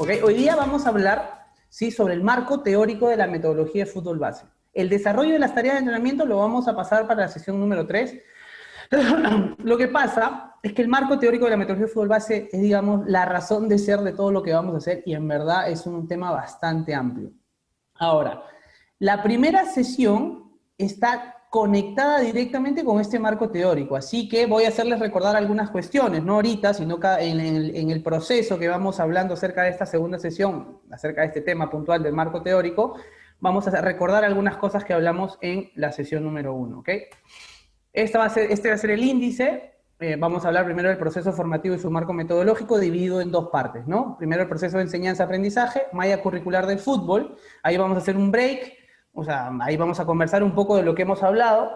¿ok? Hoy día vamos a hablar, ¿sí?, sobre el marco teórico de la metodología de fútbol base. El desarrollo de las tareas de entrenamiento lo vamos a pasar para la sesión número 3. Lo que pasa es que el marco teórico de la metodología de fútbol base es, digamos, la razón de ser de todo lo que vamos a hacer y en verdad es un tema bastante amplio. Ahora, la primera sesión está conectada directamente con este marco teórico, así que voy a hacerles recordar algunas cuestiones, no ahorita, sino en el proceso que vamos hablando acerca de esta segunda sesión, acerca de este tema puntual del marco teórico, vamos a recordar algunas cosas que hablamos en la sesión número 1, ¿ok? Este va a ser el índice. Vamos a hablar primero del proceso formativo y su marco metodológico dividido en dos partes, ¿no? Primero el proceso de enseñanza-aprendizaje, malla curricular del fútbol. Ahí vamos a hacer un break, o sea, ahí vamos a conversar un poco de lo que hemos hablado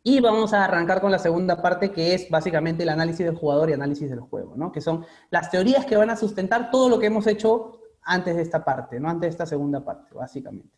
y vamos a arrancar con la segunda parte, que es básicamente el análisis del jugador y análisis del juego, ¿no? Que son las teorías que van a sustentar todo lo que hemos hecho antes de esta parte, ¿no? Antes de esta segunda parte, básicamente.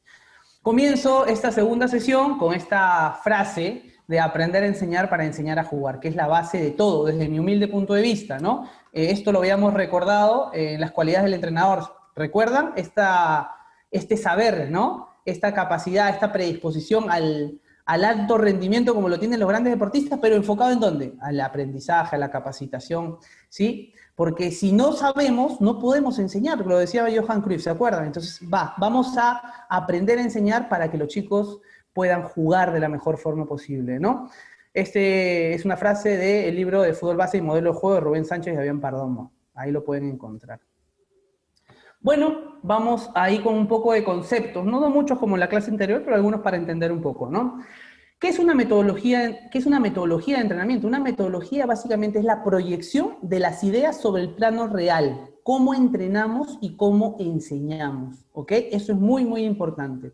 Comienzo esta segunda sesión con esta frase de aprender a enseñar para enseñar a jugar, que es la base de todo, desde mi humilde punto de vista, ¿no? Esto lo habíamos recordado en las cualidades del entrenador. ¿Recuerdan? Este saber, ¿no? Esta capacidad, esta predisposición al alto rendimiento como lo tienen los grandes deportistas, pero enfocado ¿en dónde? Al aprendizaje, a la capacitación, ¿sí? Porque si no sabemos, no podemos enseñar, lo decía Johan Cruyff, ¿se acuerdan? Entonces, vamos a aprender a enseñar para que los chicos puedan jugar de la mejor forma posible, ¿no? Es una frase del libro de Fútbol Base y Modelo de Juego de Rubén Sánchez y Fabián Perdomo. Ahí lo pueden encontrar. Bueno, vamos ahí con un poco de conceptos, no muchos como en la clase anterior, pero algunos para entender un poco, ¿no? ¿Qué es una metodología de entrenamiento? Una metodología básicamente es la proyección de las ideas sobre el plano real, cómo entrenamos y cómo enseñamos, ¿ok? Eso es muy, muy importante.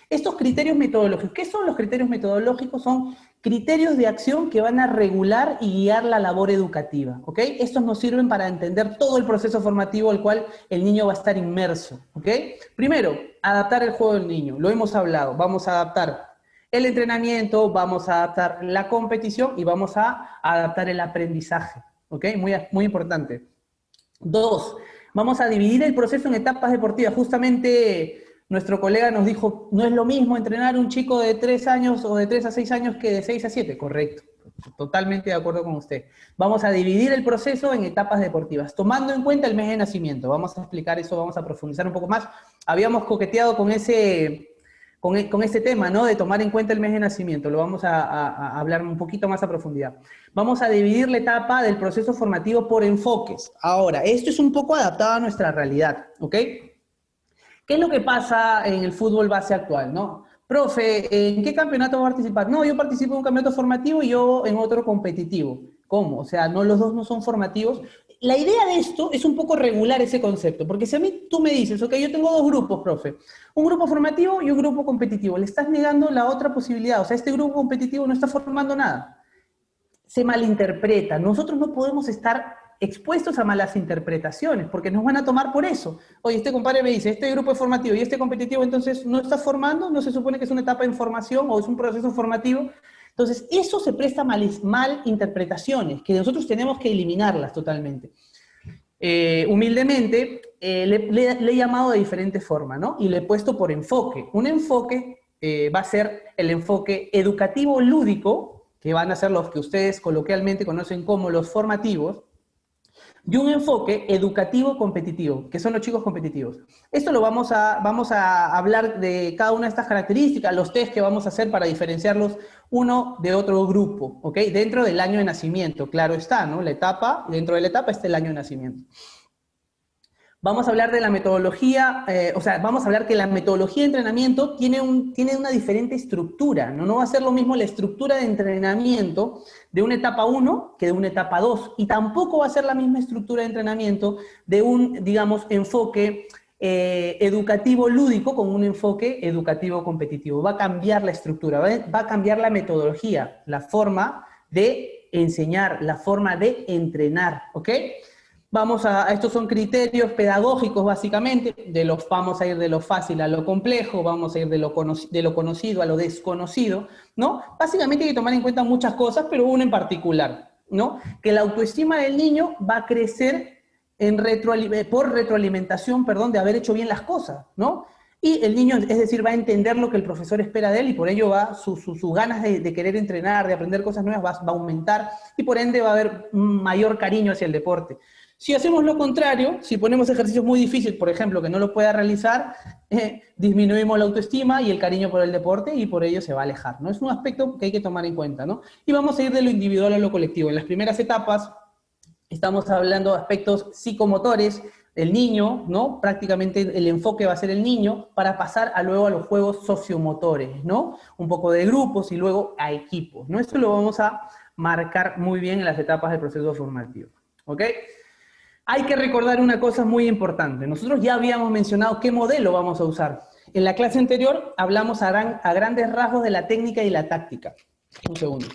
Estos criterios metodológicos, ¿qué son los criterios metodológicos? Son criterios de acción que van a regular y guiar la labor educativa, ¿ok? Estos nos sirven para entender todo el proceso formativo al cual el niño va a estar inmerso, ¿ok? Primero, adaptar el juego del niño, lo hemos hablado, vamos a adaptar el entrenamiento, vamos a adaptar la competición y vamos a adaptar el aprendizaje, ¿ok? Muy, muy importante. 2, vamos a dividir el proceso en etapas deportivas. Justamente nuestro colega nos dijo, no es lo mismo entrenar a un chico de 3 años o de 3 a 6 años que de 6 a 7. Correcto, totalmente de acuerdo con usted. Vamos a dividir el proceso en etapas deportivas, tomando en cuenta el mes de nacimiento. Vamos a explicar eso, vamos a profundizar un poco más. Habíamos coqueteado con ese tema, ¿no? De tomar en cuenta el mes de nacimiento. Lo vamos a hablar un poquito más a profundidad. Vamos a dividir la etapa del proceso formativo por enfoques. Ahora, esto es un poco adaptado a nuestra realidad, ¿ok? ¿Qué es lo que pasa en el fútbol base actual, no? Profe, ¿en qué campeonato va a participar? No, yo participo en un campeonato formativo y yo en otro competitivo. ¿Cómo? O sea, no, los dos no son formativos. La idea de esto es un poco regular ese concepto, porque si a mí tú me dices, ok, yo tengo dos grupos, profe, un grupo formativo y un grupo competitivo, le estás negando la otra posibilidad, o sea, este grupo competitivo no está formando nada. Se malinterpreta. Nosotros no podemos estar expuestos a malas interpretaciones, porque nos van a tomar por eso. Oye, este compadre me dice, este grupo es formativo y este competitivo, entonces no está formando, no se supone que es una etapa de formación o es un proceso formativo. Entonces, eso se presta mal interpretaciones, que nosotros tenemos que eliminarlas totalmente. Humildemente, le he llamado de diferente forma, ¿no? Y le he puesto por enfoque. Un enfoque va a ser el enfoque educativo lúdico, que van a ser los que ustedes coloquialmente conocen como los formativos, y un enfoque educativo competitivo, que son los chicos competitivos. Esto lo vamos a hablar de cada una de estas características, los test que vamos a hacer para diferenciarlos uno de otro grupo, ¿ok? Dentro del año de nacimiento, claro está, ¿no? La etapa, dentro de la etapa está el año de nacimiento. Vamos a hablar de la metodología, vamos a hablar que la metodología de entrenamiento tiene una diferente estructura, ¿no? No va a ser lo mismo la estructura de entrenamiento de una etapa 1 que de una etapa 2, y tampoco va a ser la misma estructura de entrenamiento de un, digamos, enfoque educativo lúdico con un enfoque educativo competitivo. Va a cambiar la estructura, va a cambiar la metodología, la forma de enseñar, la forma de entrenar, ¿ok? Estos son criterios pedagógicos básicamente, vamos a ir de lo fácil a lo complejo, vamos a ir de lo conocido a lo desconocido, ¿no? Básicamente hay que tomar en cuenta muchas cosas, pero una en particular, ¿no? Que la autoestima del niño va a crecer por retroalimentación, perdón, de haber hecho bien las cosas, ¿no? Y el niño, es decir, va a entender lo que el profesor espera de él y por ello va sus ganas de querer entrenar, de aprender cosas nuevas, va a aumentar y por ende va a haber un mayor cariño hacia el deporte. Si hacemos lo contrario, si ponemos ejercicios muy difíciles, por ejemplo, que no lo pueda realizar, disminuimos la autoestima y el cariño por el deporte y por ello se va a alejar, ¿no? Es un aspecto que hay que tomar en cuenta, ¿no? Y vamos a ir de lo individual a lo colectivo. En las primeras etapas estamos hablando de aspectos psicomotores del niño, ¿no? Prácticamente el enfoque va a ser el niño para pasar luego a los juegos sociomotores, ¿no? Un poco de grupos y luego a equipos, ¿no? Esto lo vamos a marcar muy bien en las etapas del proceso formativo, ¿ok? Hay que recordar una cosa muy importante. Nosotros ya habíamos mencionado qué modelo vamos a usar. En la clase anterior hablamos a grandes rasgos de la técnica y la táctica. Un segundo.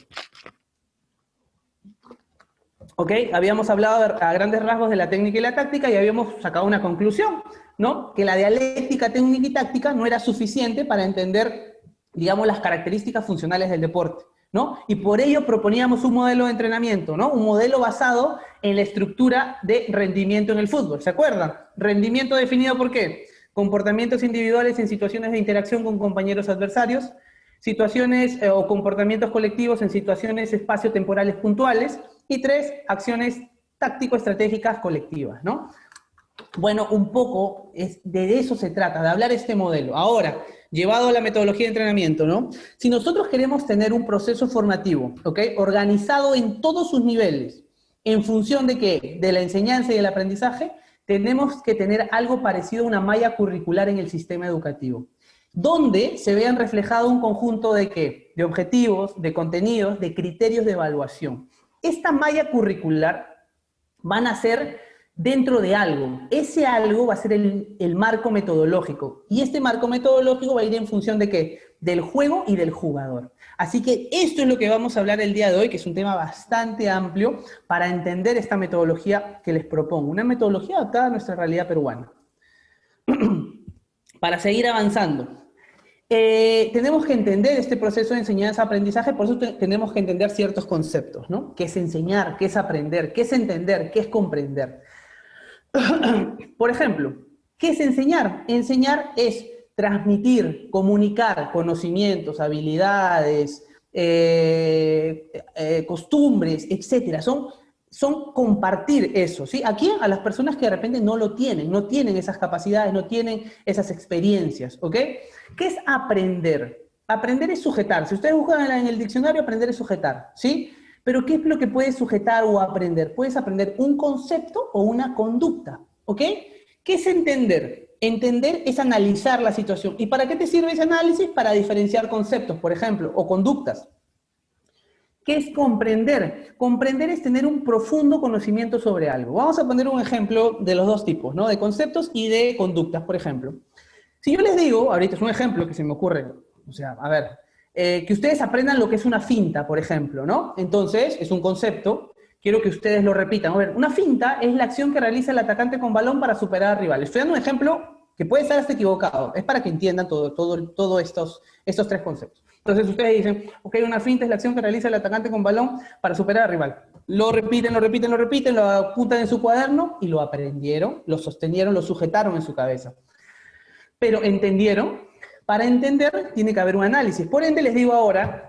¿Ok? Habíamos hablado a grandes rasgos de la técnica y la táctica y habíamos sacado una conclusión, ¿no? Que la dialéctica técnica y táctica no era suficiente para entender, digamos, las características funcionales del deporte, ¿no? Y por ello proponíamos un modelo de entrenamiento, ¿no? Un modelo basado en la estructura de rendimiento en el fútbol, ¿se acuerdan? Rendimiento definido por ¿qué? Comportamientos individuales en situaciones de interacción con compañeros adversarios, situaciones o comportamientos colectivos en situaciones espaciotemporales puntuales, y 3, acciones táctico-estratégicas colectivas, ¿no? Bueno, un poco de eso se trata, de hablar este modelo. Ahora, llevado a la metodología de entrenamiento, ¿no? Si nosotros queremos tener un proceso formativo, ¿ok? Organizado en todos sus niveles, en función de ¿qué? De la enseñanza y el aprendizaje, tenemos que tener algo parecido a una malla curricular en el sistema educativo, donde se vean reflejado un conjunto de ¿qué? De objetivos, de contenidos, de criterios de evaluación. Esta malla curricular van a ser dentro de algo. Ese algo va a ser el marco metodológico. Y este marco metodológico va a ir en función de ¿qué? Del juego y del jugador. Así que esto es lo que vamos a hablar el día de hoy, que es un tema bastante amplio para entender esta metodología que les propongo. Una metodología adaptada a nuestra realidad peruana. Para seguir avanzando. Tenemos que entender este proceso de enseñanza-aprendizaje, por eso tenemos que entender ciertos conceptos, ¿no? ¿Qué es enseñar? ¿Qué es aprender? ¿Qué es entender? ¿Qué es comprender? Por ejemplo, ¿qué es enseñar? Enseñar es transmitir, comunicar conocimientos, habilidades, costumbres, etcétera. Son compartir eso, ¿sí? ¿A quién? A las personas que de repente no lo tienen, no tienen esas capacidades, no tienen esas experiencias, ¿ok? ¿Qué es aprender? Aprender es sujetar. Si ustedes buscan en el diccionario, aprender es sujetar, ¿sí? Pero ¿qué es lo que puedes sujetar o aprender? Puedes aprender un concepto o una conducta, ¿ok? ¿Qué es entender? Entender es analizar la situación. ¿Y para qué te sirve ese análisis? Para diferenciar conceptos, por ejemplo, o conductas. ¿Qué es comprender? Comprender es tener un profundo conocimiento sobre algo. Vamos a poner un ejemplo de los dos tipos, ¿no? De conceptos y de conductas, por ejemplo. Si yo les digo, ahorita es un ejemplo que se me ocurre, o sea, a ver, que ustedes aprendan lo que es una finta, por ejemplo, ¿no? Entonces, es un concepto, quiero que ustedes lo repitan. A ver, una finta es la acción que realiza el atacante con balón para superar al rival. Estoy dando un ejemplo que puede estar hasta equivocado, es para que entiendan todos estos tres conceptos. Entonces ustedes dicen, ok, una finta es la acción que realiza el atacante con balón para superar al rival. Lo repiten, lo apuntan en su cuaderno y lo aprendieron, lo sostenieron, lo sujetaron en su cabeza. Pero entendieron. Para entender tiene que haber un análisis. Por ende les digo ahora,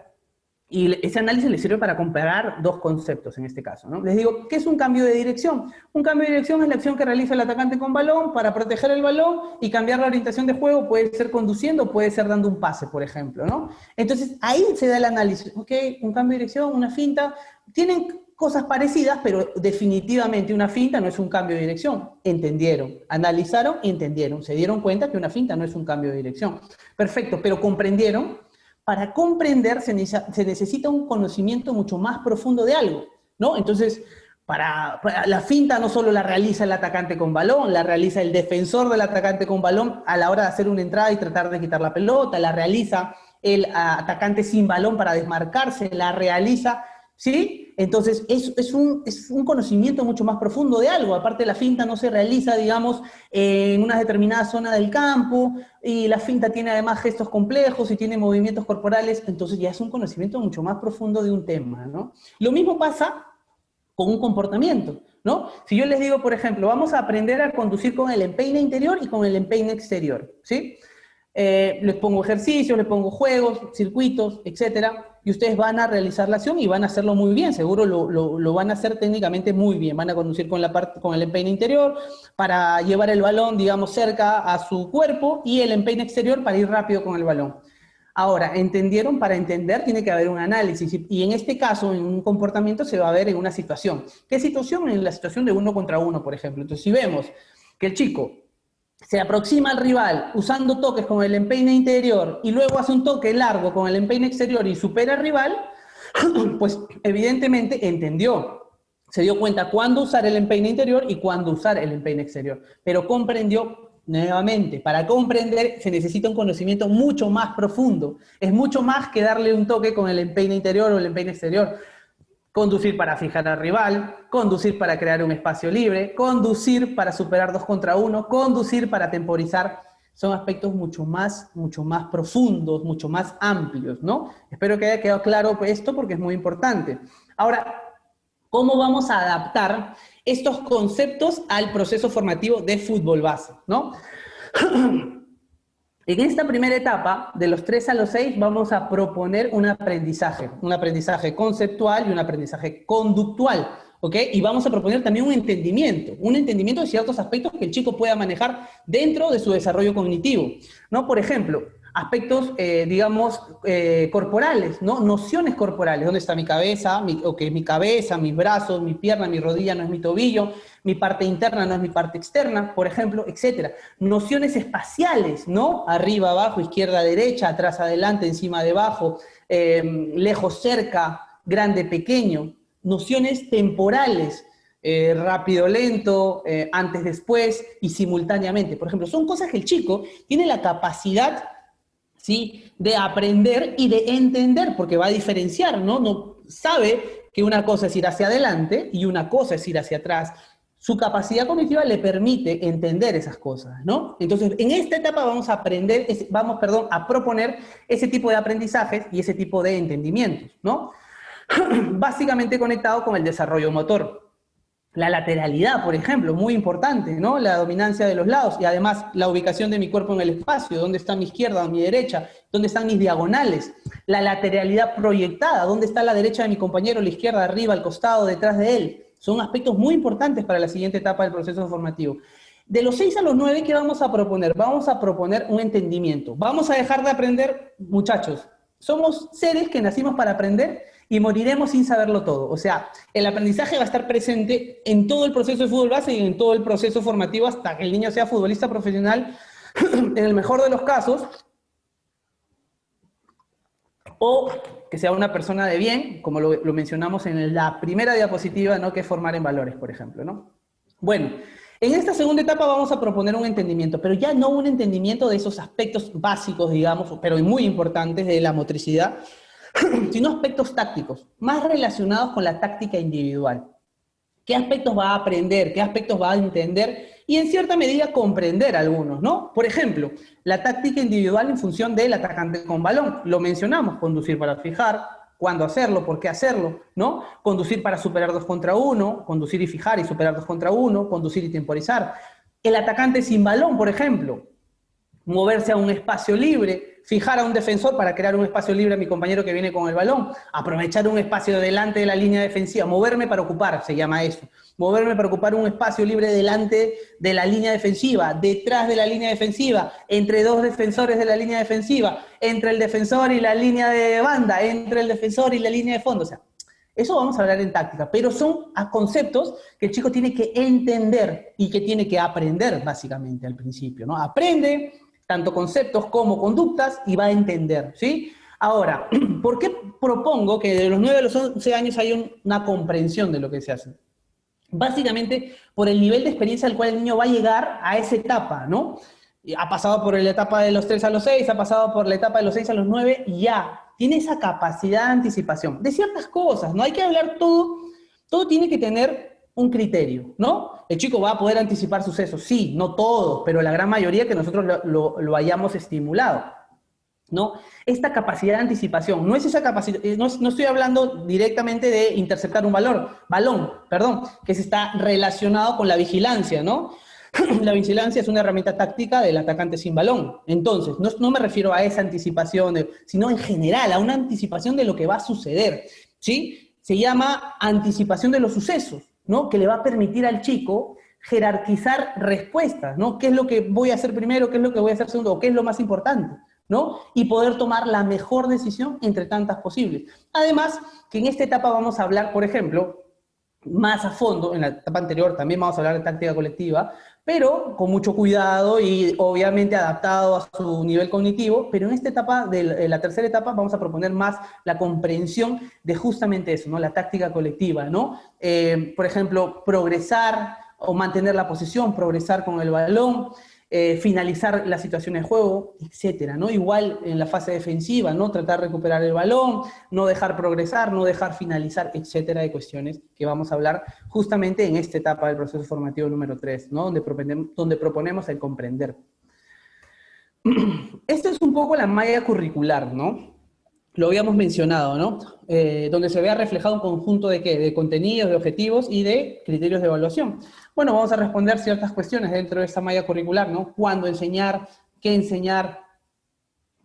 y ese análisis les sirve para comparar dos conceptos en este caso, ¿no? Les digo, ¿qué es un cambio de dirección? Un cambio de dirección es la acción que realiza el atacante con balón para proteger el balón y cambiar la orientación de juego. Puede ser conduciendo, puede ser dando un pase, por ejemplo, ¿no? Entonces, ahí se da el análisis. Ok, un cambio de dirección, una finta. Tienen cosas parecidas, pero definitivamente una finta no es un cambio de dirección. Entendieron, analizaron y entendieron. Se dieron cuenta que una finta no es un cambio de dirección. Perfecto, pero comprendieron. Para comprender se necesita un conocimiento mucho más profundo de algo, ¿no? Entonces, para la finta no solo la realiza el atacante con balón, la realiza el defensor del atacante con balón a la hora de hacer una entrada y tratar de quitar la pelota, la realiza el atacante sin balón para desmarcarse, la realiza, ¿sí? Entonces, es un conocimiento mucho más profundo de algo. Aparte, la finta no se realiza, digamos, en una determinada zona del campo, y la finta tiene además gestos complejos y tiene movimientos corporales, entonces ya es un conocimiento mucho más profundo de un tema, ¿no? Lo mismo pasa con un comportamiento, ¿no? Si yo les digo, por ejemplo, vamos a aprender a conducir con el empeine interior y con el empeine exterior, ¿sí? Les pongo ejercicios, les pongo juegos, circuitos, etcétera, y ustedes van a realizar la acción y van a hacerlo muy bien, seguro lo van a hacer técnicamente muy bien, van a conducir con el empeine interior para llevar el balón, digamos, cerca a su cuerpo y el empeine exterior para ir rápido con el balón. Ahora, ¿entendieron? Para entender tiene que haber un análisis y en este caso, en un comportamiento se va a ver en una situación. ¿Qué situación? En la situación de 1 contra 1, por ejemplo. Entonces, si vemos que el chico se aproxima al rival usando toques con el empeine interior y luego hace un toque largo con el empeine exterior y supera al rival, pues evidentemente entendió, se dio cuenta cuándo usar el empeine interior y cuándo usar el empeine exterior, pero comprendió nuevamente. Para comprender se necesita un conocimiento mucho más profundo, es mucho más que darle un toque con el empeine interior o el empeine exterior. Conducir para fijar al rival, conducir para crear un espacio libre, conducir para superar 2 contra 1, conducir para temporizar. Son aspectos mucho más profundos, mucho más amplios, ¿no? Espero que haya quedado claro esto porque es muy importante. Ahora, ¿cómo vamos a adaptar estos conceptos al proceso formativo de fútbol base, ¿no? En esta primera etapa, de los 3 a los 6, vamos a proponer un aprendizaje conceptual y un aprendizaje conductual, ¿ok? Y vamos a proponer también un entendimiento de ciertos aspectos que el chico pueda manejar dentro de su desarrollo cognitivo, ¿no? Por ejemplo, aspectos, digamos, corporales, ¿no? Nociones corporales. ¿Dónde está mi cabeza? Mi cabeza, mis brazos, mi pierna, mi rodilla no es mi tobillo, mi parte interna no es mi parte externa, por ejemplo, etcétera. Nociones espaciales, ¿no? Arriba, abajo, izquierda, derecha, atrás, adelante, encima, debajo, lejos, cerca, grande, pequeño. Nociones temporales, rápido, lento, antes, después y simultáneamente. Por ejemplo, son cosas que el chico tiene la capacidad, ¿sí?, de aprender y de entender, porque va a diferenciar, ¿no? No sabe que una cosa es ir hacia adelante y una cosa es ir hacia atrás. Su capacidad cognitiva le permite entender esas cosas, ¿no? Entonces, en esta etapa vamos a a proponer ese tipo de aprendizajes y ese tipo de entendimientos, ¿no? Básicamente conectado con el desarrollo motor. La lateralidad, por ejemplo, muy importante, ¿no? La dominancia de los lados y además la ubicación de mi cuerpo en el espacio, dónde está mi izquierda o mi derecha, dónde están mis diagonales. La lateralidad proyectada, dónde está la derecha de mi compañero, la izquierda, arriba, al costado, detrás de él. Son aspectos muy importantes para la siguiente etapa del proceso formativo. De los 6 a los 9, ¿qué vamos a proponer? Vamos a proponer un entendimiento. Vamos a dejar de aprender, muchachos. Somos seres que nacimos para aprender y moriremos sin saberlo todo. O sea, el aprendizaje va a estar presente en todo el proceso de fútbol base y en todo el proceso formativo hasta que el niño sea futbolista profesional, en el mejor de los casos, o que sea una persona de bien, como lo mencionamos en la primera diapositiva, ¿no?, que es formar en valores, por ejemplo, ¿no? Bueno, en esta segunda etapa vamos a proponer un entendimiento, pero ya no un entendimiento de esos aspectos básicos, digamos, pero muy importantes de la motricidad, sino aspectos tácticos, más relacionados con la táctica individual. ¿Qué aspectos va a aprender? ¿Qué aspectos va a entender? Y en cierta medida comprender algunos, ¿no? Por ejemplo, la táctica individual en función del atacante con balón. Lo mencionamos, conducir para fijar, cuándo hacerlo, por qué hacerlo, ¿no? Conducir para superar 2 contra 1, conducir y fijar y superar 2 contra 1, conducir y temporizar. El atacante sin balón, por ejemplo, moverse a un espacio libre, fijar a un defensor para crear un espacio libre a mi compañero que viene con el balón, aprovechar un espacio delante de la línea defensiva, moverme para ocupar, se llama eso, moverme para ocupar un espacio libre delante de la línea defensiva, detrás de la línea defensiva, entre dos defensores de la línea defensiva, entre el defensor y la línea de banda, entre el defensor y la línea de fondo, o sea, eso vamos a hablar en táctica, pero son conceptos que el chico tiene que entender y que tiene que aprender básicamente al principio, ¿no? Aprende tanto conceptos como conductas y va a entender, ¿sí? Ahora, ¿por qué propongo que de los 9 a los 11 años haya una comprensión de lo que se hace? Básicamente por el nivel de experiencia al cual el niño va a llegar a esa etapa, ¿no? Ha pasado por la etapa de los 3 a los 6, ha pasado por la etapa de los 6 a los 9 y ya tiene esa capacidad de anticipación de ciertas cosas, ¿no? Hay que hablar todo tiene que tener un criterio, ¿no? El chico va a poder anticipar sucesos, sí, no todos, pero la gran mayoría que nosotros lo hayamos estimulado. ¿no? Esta capacidad de anticipación, no es esa capacidad, no estoy hablando directamente de interceptar un balón, perdón, que se está relacionado con la vigilancia, ¿no? La vigilancia es una herramienta táctica del atacante sin balón. Entonces, no me refiero a esa anticipación, sino en general, a una anticipación de lo que va a suceder, ¿sí? Se llama anticipación de los sucesos, ¿no? Que le va a permitir al chico jerarquizar respuestas, ¿no? ¿Qué es lo que voy a hacer primero? ¿Qué es lo que voy a hacer segundo? ¿O qué es lo más importante? ¿No? Y poder tomar la mejor decisión entre tantas posibles. Además, que en esta etapa vamos a hablar, por ejemplo, más a fondo, en la etapa anterior también vamos a hablar de táctica colectiva, pero con mucho cuidado y obviamente adaptado a su nivel cognitivo, pero en esta etapa, de la tercera etapa, vamos a proponer más la comprensión de justamente eso, ¿no? La táctica colectiva, ¿no? Por ejemplo, progresar o mantener la posesión, progresar con el balón, finalizar la situación de juego, etcétera, ¿no? Igual en la fase defensiva, ¿no? Tratar de recuperar el balón, no dejar progresar, no dejar finalizar, etcétera, de cuestiones que vamos a hablar justamente en esta etapa del proceso formativo número 3, ¿no? Donde proponemos el comprender. Esta es un poco la malla curricular, ¿no? Lo habíamos mencionado, ¿no? Donde se vea reflejado un conjunto de ¿qué? De contenidos, de objetivos y de criterios de evaluación. Bueno, vamos a responder ciertas cuestiones dentro de esta malla curricular, ¿no? ¿Cuándo enseñar? ¿Qué enseñar?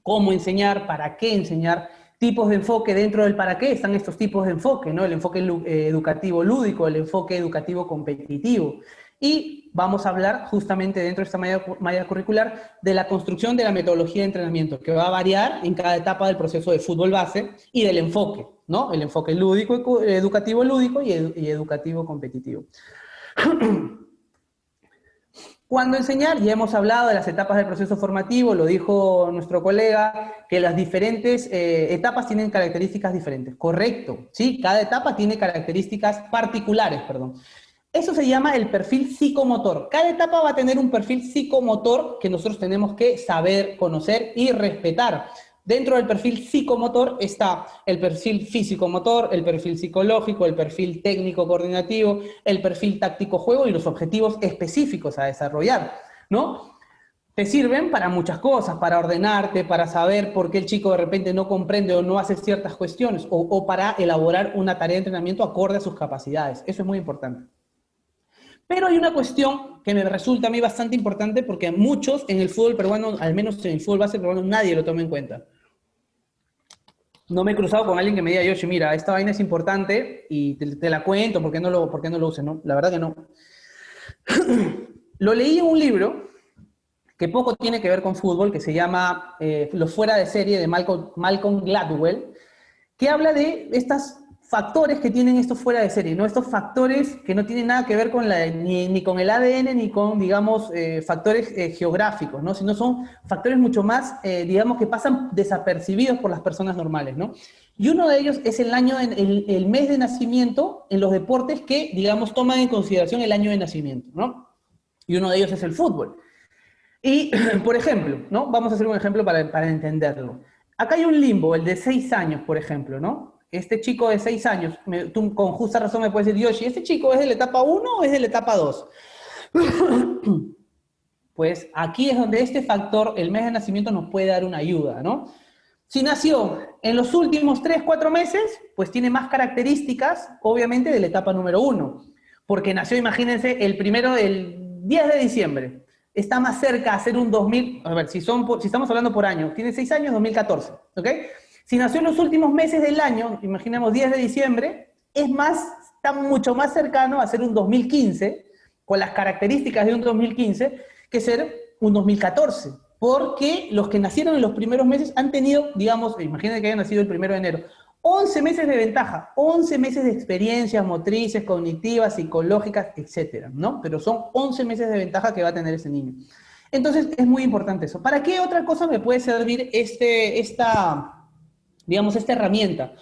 ¿Cómo enseñar? ¿Para qué enseñar? Tipos de enfoque. Dentro del para qué están estos tipos de enfoque, ¿no? El enfoque educativo lúdico, el enfoque educativo competitivo. Y vamos a hablar justamente dentro de esta malla curricular de la construcción de la metodología de entrenamiento, que va a variar en cada etapa del proceso de fútbol base y del enfoque, ¿no? El enfoque lúdico, educativo lúdico y educativo competitivo. Cuando enseñar, ya hemos hablado de las etapas del proceso formativo, lo dijo nuestro colega, que las diferentes etapas tienen características diferentes. Correcto, ¿sí? Cada etapa tiene características particulares, perdón. Eso se llama el perfil psicomotor. Cada etapa va a tener un perfil psicomotor que nosotros tenemos que saber, conocer y respetar. Dentro del perfil psicomotor está el perfil físico-motor, el perfil psicológico, el perfil técnico-coordinativo, el perfil táctico-juego y los objetivos específicos a desarrollar, ¿no? Te sirven para muchas cosas, para ordenarte, para saber por qué el chico de repente no comprende o no hace ciertas cuestiones, o para elaborar una tarea de entrenamiento acorde a sus capacidades. Eso es muy importante. Pero hay una cuestión que me resulta a mí bastante importante porque muchos en el fútbol peruano, al menos en el fútbol base peruano, nadie lo toma en cuenta. No me he cruzado con alguien que me diga, Yoshi, mira, esta vaina es importante y te la cuento, ¿por qué no lo uses? No, la verdad que no. Lo leí en un libro que poco tiene que ver con fútbol, que se llama Los fuera de serie de Malcolm Gladwell, que habla de estos factores que tienen estos fuera de serie, ¿no? Estos factores que no tienen nada que ver con ni con el ADN, ni con, digamos, factores geográficos, ¿no? Sino son factores mucho más, digamos, que pasan desapercibidos por las personas normales, ¿no? Y uno de ellos es el mes de nacimiento en los deportes que, digamos, toman en consideración el año de nacimiento, ¿no? Y uno de ellos es el fútbol. Y, por ejemplo, ¿no? Vamos a hacer un ejemplo para entenderlo. Acá hay un limbo, el de 6 años, por ejemplo, ¿no? Este chico de 6 años, tú con justa razón me puedes decir, Yoshi, ¿este chico es de la etapa 1 o es de la etapa 2? Pues aquí es donde este factor, el mes de nacimiento, nos puede dar una ayuda, ¿no? Si nació en los últimos 3, 4 meses, pues tiene más características, obviamente, de la etapa número 1. Porque nació, imagínense, el 10 de diciembre. Está más cerca a ser un 2000, a ver, si estamos hablando por año, tiene 6 años, 2014, ¿ok? Si nació en los últimos meses del año, imaginemos 10 de diciembre, está mucho más cercano a ser un 2015, con las características de un 2015, que ser un 2014. Porque los que nacieron en los primeros meses han tenido, digamos, imagínense que hayan nacido el 1 de enero, 11 meses de ventaja, 11 meses de experiencias motrices, cognitivas, psicológicas, etcétera, ¿no? Pero son 11 meses de ventaja que va a tener ese niño. Entonces, es muy importante eso. ¿Para qué otra cosa me puede servir esta herramienta?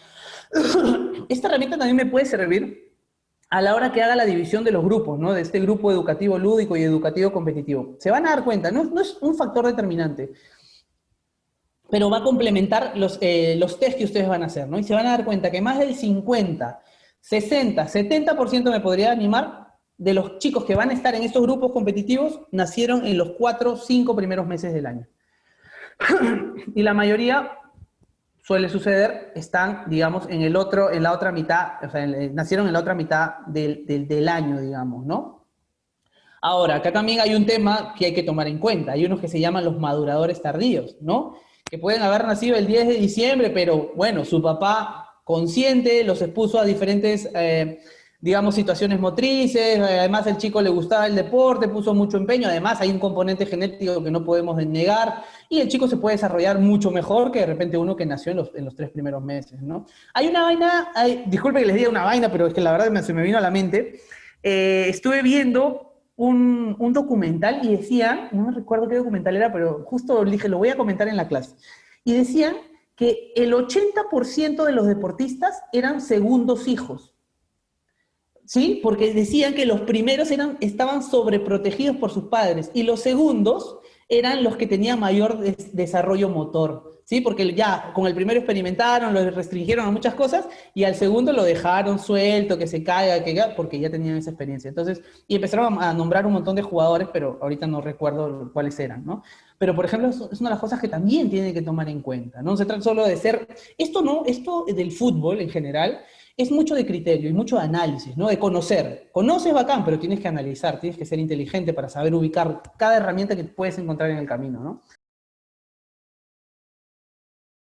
Esta herramienta también me puede servir a la hora que haga la división de los grupos, ¿no? De este grupo educativo lúdico y educativo competitivo. Se van a dar cuenta, no es un factor determinante, pero va a complementar los test que ustedes van a hacer, ¿no? Y se van a dar cuenta que más del 50, 60, 70% me podría animar de los chicos que van a estar en estos grupos competitivos nacieron en los 4, 5 primeros meses del año. Y la mayoría suele suceder, están, digamos, en la otra mitad, o sea, nacieron en la otra mitad del año, digamos, ¿no? Ahora, acá también hay un tema que hay que tomar en cuenta. Hay unos que se llaman los maduradores tardíos, ¿no? Que pueden haber nacido el 10 de diciembre, pero bueno, su papá consciente los expuso a diferentes, digamos, situaciones motrices. Además, el chico le gustaba el deporte, puso mucho empeño. Además, hay un componente genético que no podemos negar. Y el chico se puede desarrollar mucho mejor que de repente uno que nació en los 3 primeros meses, ¿no? Hay una vaina, disculpe que les diga una vaina, pero es que la verdad se me vino a la mente. Estuve viendo un documental y decían, no me recuerdo qué documental era, pero justo dije, lo voy a comentar en la clase. Y decían que el 80% de los deportistas eran segundos hijos. ¿Sí? Porque decían que los primeros estaban sobreprotegidos por sus padres y los segundos eran los que tenían mayor desarrollo motor, ¿sí? Porque ya con el primero experimentaron, lo restringieron a muchas cosas y al segundo lo dejaron suelto, que se caiga, porque ya tenían esa experiencia. Entonces, y empezaron a nombrar un montón de jugadores, pero ahorita no recuerdo cuáles eran, ¿no? Pero, por ejemplo, es una de las cosas que también tienen que tomar en cuenta, ¿no? Se trata solo de ser, esto del fútbol en general, es mucho de criterio y mucho de análisis, ¿no? De conocer. Conoces bacán, pero tienes que analizar, tienes que ser inteligente para saber ubicar cada herramienta que puedes encontrar en el camino, ¿no?